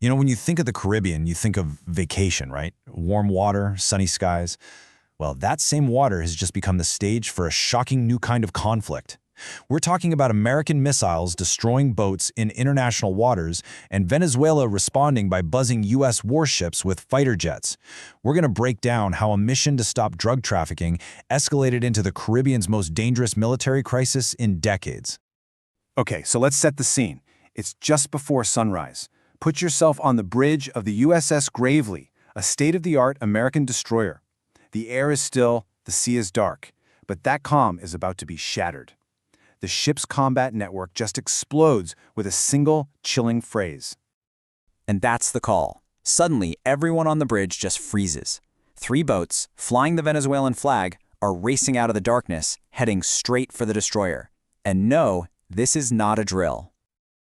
You know, when you think of the Caribbean, you think of vacation, right? Warm water, sunny skies. Well, that same water has just become the stage for a shocking new kind of conflict. We're talking about American missiles destroying boats in international waters and Venezuela responding by buzzing U.S. warships with fighter jets. We're going to break down how a mission to stop drug trafficking escalated into the Caribbean's most dangerous military crisis in decades. Okay, so let's set the scene. It's just before sunrise. Put yourself on the bridge of the USS Gravely, a state-of-the-art American destroyer. The air is still, the sea is dark, but that calm is about to be shattered. The ship's combat network just explodes with a single, chilling phrase. And that's the call. Suddenly, everyone on the bridge just freezes. 3 boats, flying the Venezuelan flag, are racing out of the darkness, heading straight for the destroyer. And no, this is not a drill.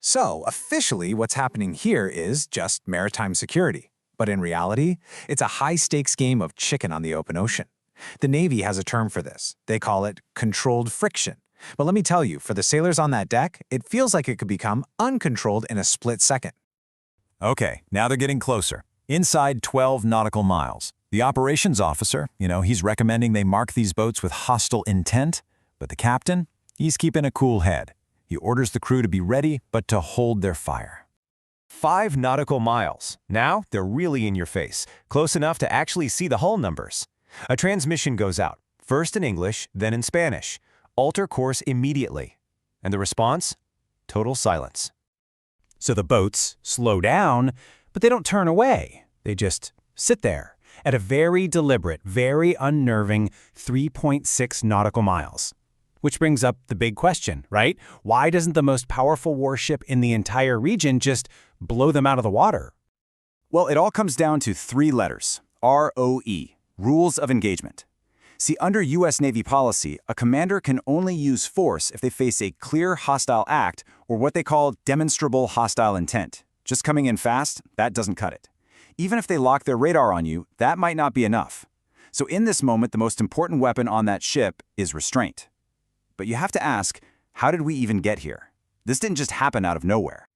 So, officially, what's happening here is just maritime security. But in reality, it's a high-stakes game of chicken on the open ocean. The Navy has a term for this. They call it controlled friction. But let me tell you, for the sailors on that deck, it feels like it could become uncontrolled in a split second. Okay, now they're getting closer. Inside 12 nautical miles. The operations officer, he's recommending they mark these boats with hostile intent, but the captain, he's keeping a cool head. He orders the crew to be ready, but to hold their fire. 5 nautical miles. Now they're really in your face, close enough to actually see the hull numbers. A transmission goes out, first in English, then in Spanish. Alter course immediately. And the response? Total silence. So the boats slow down, but they don't turn away. They just sit there at a very deliberate, very unnerving 3.6 nautical miles. Which brings up the big question, right? Why doesn't the most powerful warship in the entire region just blow them out of the water? Well, it all comes down to 3 letters. ROE, Rules of Engagement. See, under U.S. Navy policy, a commander can only use force if they face a clear hostile act or what they call demonstrable hostile intent. Just coming in fast, that doesn't cut it. Even if they lock their radar on you, that might not be enough. So in this moment, the most important weapon on that ship is restraint. But you have to ask, how did we even get here? This didn't just happen out of nowhere.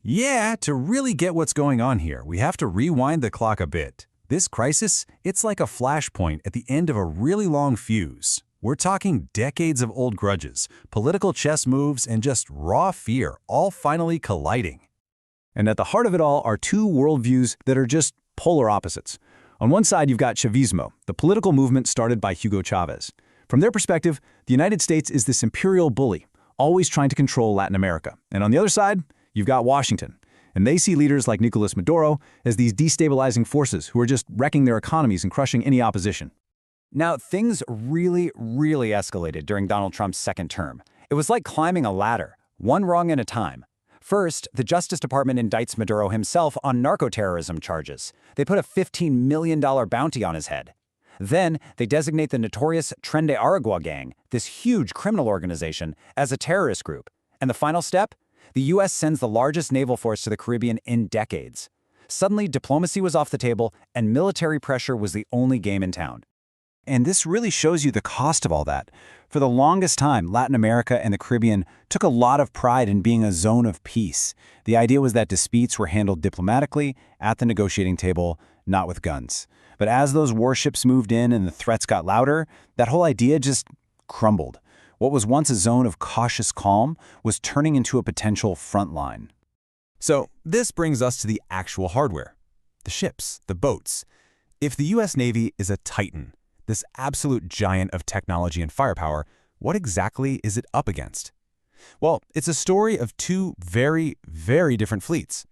Yeah, to really get what's going on here, we have to rewind the clock a bit. This crisis, it's like a flashpoint at the end of a really long fuse. We're talking decades of old grudges, political chess moves, and just raw fear, all finally colliding. And at the heart of it all are 2 worldviews that are just polar opposites. On one side, you've got Chavismo, the political movement started by Hugo Chavez. From their perspective, the United States is this imperial bully, always trying to control Latin America. And on the other side, you've got Washington. And they see leaders like Nicolas Maduro as these destabilizing forces who are just wrecking their economies and crushing any opposition. Now, things really escalated during Donald Trump's second term. It was like climbing a ladder, one rung at a time. First, the Justice Department indicts Maduro himself on narco-terrorism charges. They put a $15 million bounty on his head. Then, they designate the notorious Tren de Aragua gang, this huge criminal organization, as a terrorist group. And the final step? The U.S. sends the largest naval force to the Caribbean in decades. Suddenly, diplomacy was off the table, and military pressure was the only game in town. And this really shows you the cost of all that. For the longest time, Latin America and the Caribbean took a lot of pride in being a zone of peace. The idea was that disputes were handled diplomatically, at the negotiating table, not with guns. But as those warships moved in and the threats got louder, that whole idea just crumbled. What was once a zone of cautious calm was turning into a potential front line. So this brings us to the actual hardware. The ships, the boats. If the U.S. Navy is a titan, this absolute giant of technology and firepower, what exactly is it up against? Well, it's a story of 2 very different fleets.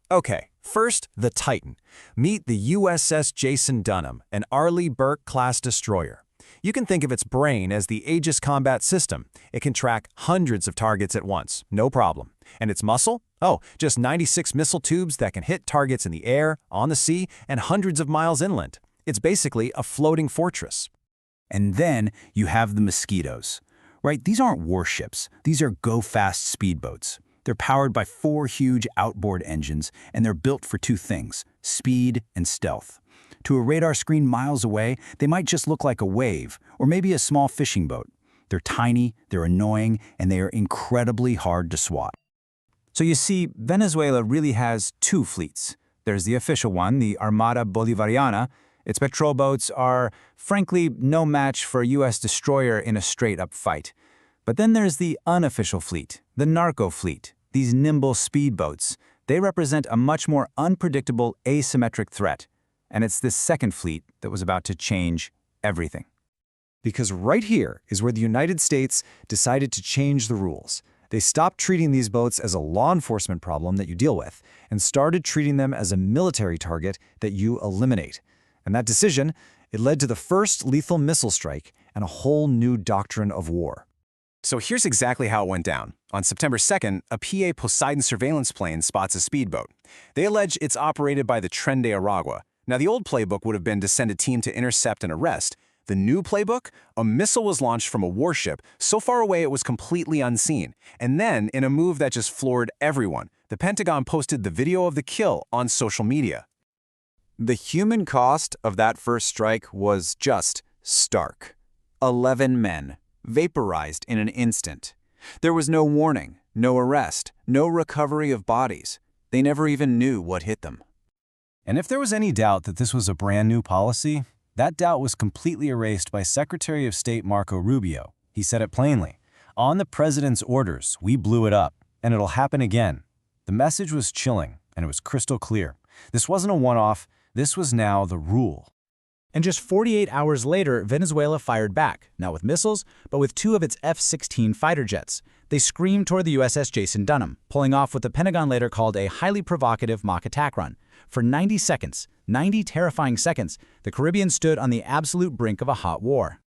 Okay, first, the Titan. Meet the USS Jason Dunham, an Arleigh Burke-class destroyer. You can think of its brain as the Aegis combat system. It can track hundreds of targets at once, no problem. And its muscle? Oh, just 96 missile tubes that can hit targets in the air, on the sea, and hundreds of miles inland. It's basically a floating fortress. And then you have the Mosquitoes. Right, these aren't warships. These are go-fast speedboats. They're powered by 4 huge outboard engines, and they're built for 2 things, speed and stealth. To a radar screen miles away, they might just look like a wave, or maybe a small fishing boat. They're tiny, they're annoying, and they are incredibly hard to swat. So you see, Venezuela really has two fleets. There's the official one, the Armada Bolivariana. Its patrol boats are, frankly, no match for a U.S. destroyer in a straight-up fight. But then there's the unofficial fleet, the narco fleet, these nimble speedboats. They represent a much more unpredictable, asymmetric threat. And it's this second fleet that was about to change everything. Because right here is where the United States decided to change the rules. They stopped treating these boats as a law enforcement problem that you deal with and started treating them as a military target that you eliminate. And that decision, it led to the first lethal missile strike and a whole new doctrine of war. So here's exactly how it went down. On September 2nd, a PA Poseidon surveillance plane spots a speedboat. They allege it's operated by the Tren de Aragua. Now, the old playbook would have been to send a team to intercept and arrest. The new playbook? A missile was launched from a warship so far away it was completely unseen. And then, in a move that just floored everyone, the Pentagon posted the video of the kill on social media. The human cost of that first strike was just stark. 11 men, vaporized in an instant. There was no warning, no arrest, no recovery of bodies. They never even knew what hit them. And if there was any doubt that this was a brand new policy, that doubt was completely erased by Secretary of State Marco Rubio. He said it plainly. On the president's orders, we blew it up, and it'll happen again. The message was chilling, and it was crystal clear. This wasn't a one-off. This was now the rule. And just 48 hours later, Venezuela fired back, not with missiles, but with two of its F-16 fighter jets. They screamed toward the USS Jason Dunham, pulling off what the Pentagon later called a highly provocative mock attack run. For 90 seconds, 90 terrifying seconds, the Caribbean stood on the absolute brink of a hot war.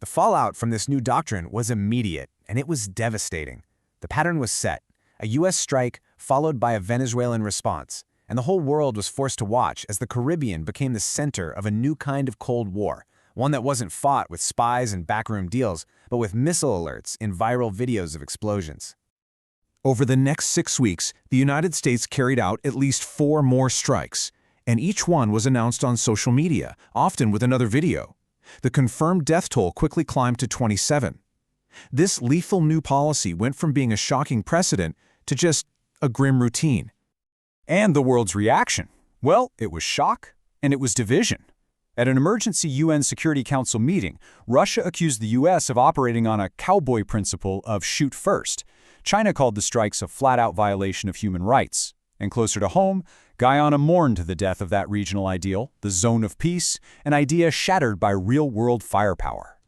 The fallout from this new doctrine was immediate, and it was devastating. The pattern was set, a U.S. strike followed by a Venezuelan response, and the whole world was forced to watch as the Caribbean became the center of a new kind of Cold War, one that wasn't fought with spies and backroom deals, but with missile alerts and viral videos of explosions. Over the next 6 weeks, the United States carried out at least 4 more strikes, and each one was announced on social media, often with another video. The confirmed death toll quickly climbed to 27. This lethal new policy went from being a shocking precedent to just a grim routine. And the world's reaction? Well, it was shock and it was division. At an emergency UN Security Council meeting, Russia accused the U.S. of operating on a cowboy principle of shoot first. China called the strikes a flat-out violation of human rights. And closer to home, Guyana mourned the death of that regional ideal, the zone of peace, an idea shattered by real-world firepower.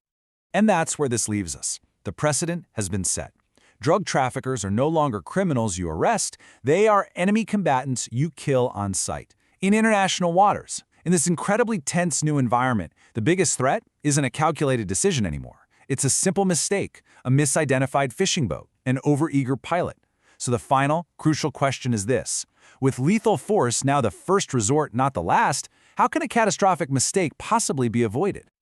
And that's where this leaves us. The precedent has been set. Drug traffickers are no longer criminals you arrest, they are enemy combatants you kill on sight. In international waters, in this incredibly tense new environment, the biggest threat isn't a calculated decision anymore. It's a simple mistake, a misidentified fishing boat, an overeager pilot. So the final, crucial question is this. With lethal force now the first resort, not the last, how can a catastrophic mistake possibly be avoided?